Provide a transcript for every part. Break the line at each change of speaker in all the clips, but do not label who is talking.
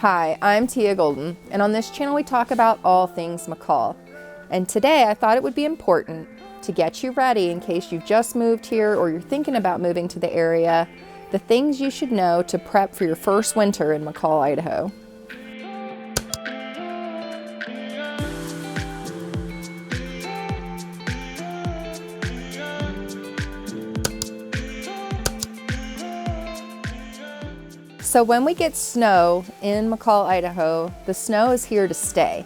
Hi, I'm Teia Golden, and on this channel we talk about all things McCall. And today I thought it would be important to get you ready in case you've just moved here or you're thinking about moving to the area, the things you should know to prep for your first winter in McCall, Idaho. So when we get snow in McCall, Idaho, the snow is here to stay.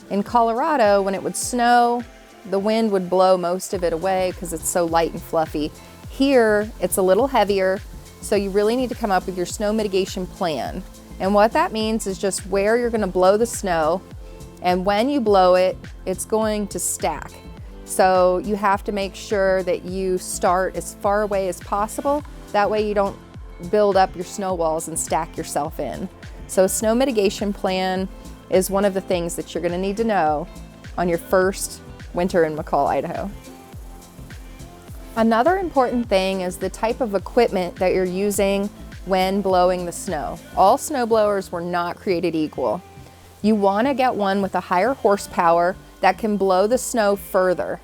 In Colorado, when it would snow, the wind would blow most of it away because it's so light and fluffy. Here, it's a little heavier, so you really need to come up with your snow mitigation plan. And what that means is just where you're going to blow the snow, and when you blow it, it's going to stack. So you have to make sure that you start as far away as possible. That way you don't build up your snow walls and stack yourself in. So a snow mitigation plan is one of the things that you're going to need to know on your first winter in McCall, Idaho. Another important thing is the type of equipment that you're using when blowing the snow. All snow blowers were not created equal. You want to get one with a higher horsepower that can blow the snow further.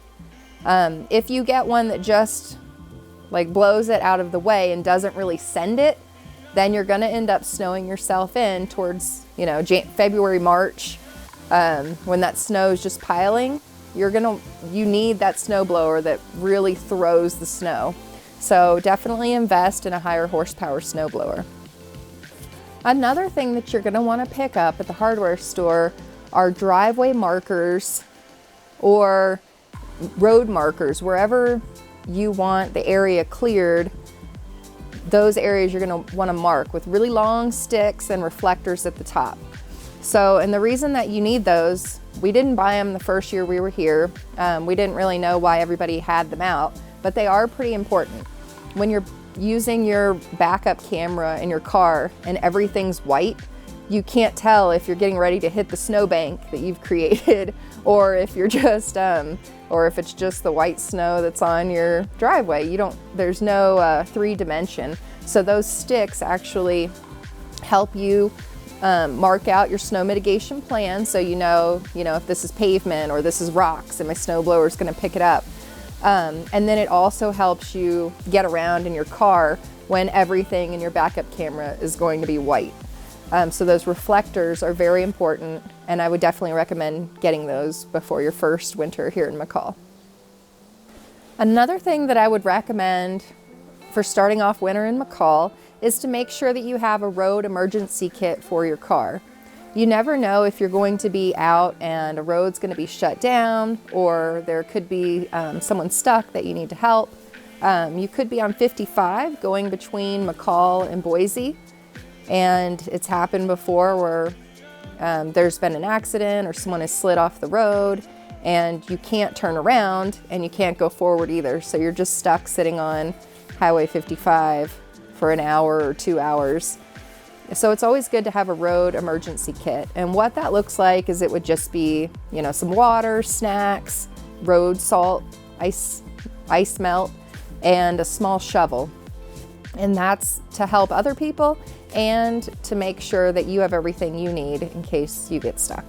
If you get one that just blows it out of the way and doesn't really send it, then you're going to end up snowing yourself in towards, February, March, when that snow is just piling. You need that snow blower that really throws the snow. So definitely invest in a higher horsepower snow blower. Another thing that you're going to want to pick up at the hardware store are driveway markers or road markers. Wherever you want the area cleared, those areas you're going to want to mark with really long sticks and reflectors at the top. So, and the reason that you need those, we didn't buy them the first year we were here. We didn't really know why everybody had them out, but they are pretty important. When you're using your backup camera in your car and everything's white, you can't tell if you're getting ready to hit the snowbank that you've created, or if you're just, or if it's just the white snow that's on your driveway. There's no 3D. So those sticks actually help you mark out your snow mitigation plan, so you know if this is pavement or this is rocks and my snow blower is going to pick it up. And then it also helps you get around in your car when everything in your backup camera is going to be white. So those reflectors are very important, and I would definitely recommend getting those before your first winter here in McCall. Another thing that I would recommend for starting off winter in McCall is to make sure that you have a road emergency kit for your car. You never know if you're going to be out and a road's going to be shut down, or there could be someone stuck that you need to help. You could be on 55 going between McCall and Boise, and it's happened before where there's been an accident or someone has slid off the road and you can't turn around and you can't go forward either. So you're just stuck sitting on Highway 55 for an hour or 2 hours. So it's always good to have a road emergency kit. And what that looks like is it would just be, some water, snacks, road salt, ice melt, and a small shovel. And that's to help other people and to make sure that you have everything you need in case you get stuck.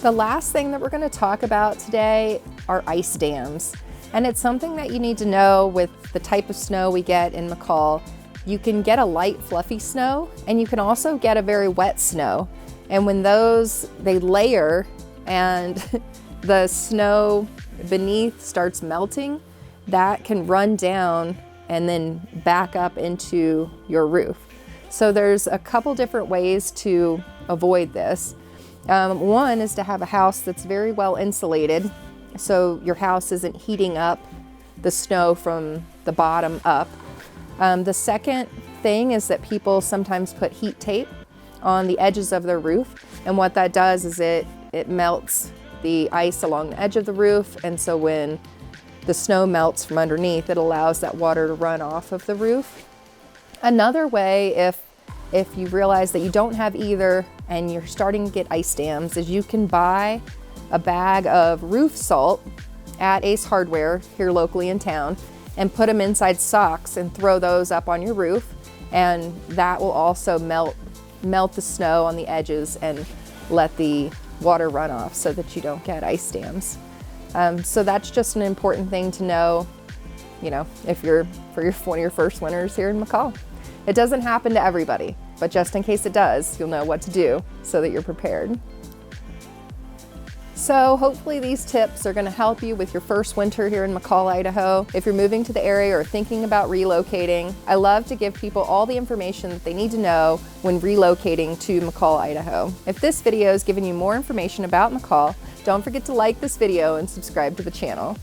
The last thing that we're going to talk about today are ice dams. And it's something that you need to know with the type of snow we get in McCall. You can get a light, fluffy snow, and you can also get a very wet snow. And when they layer and the snow beneath starts melting, that can run down and then back up into your roof. So there's a couple different ways to avoid this. One is to have a house that's very well insulated, so your house isn't heating up the snow from the bottom up. The second thing is that people sometimes put heat tape on the edges of their roof, and what that does is it melts the ice along the edge of the roof, and so when the snow melts from underneath, it allows that water to run off of the roof. Another way, if you realize that you don't have either and you're starting to get ice dams, is you can buy a bag of roof salt at Ace Hardware here locally in town and put them inside socks and throw those up on your roof, and that will also melt melt the snow on the edges and let the water run off so that you don't get ice dams. So that's just an important thing to know, you know, if you're for one of your first winters here in McCall. It doesn't happen to everybody, but just in case it does, you'll know what to do so that you're prepared. So hopefully these tips are going to help you with your first winter here in McCall, Idaho. If you're moving to the area or thinking about relocating, I love to give people all the information that they need to know when relocating to McCall, Idaho. If this video has given you more information about McCall, don't forget to like this video and subscribe to the channel.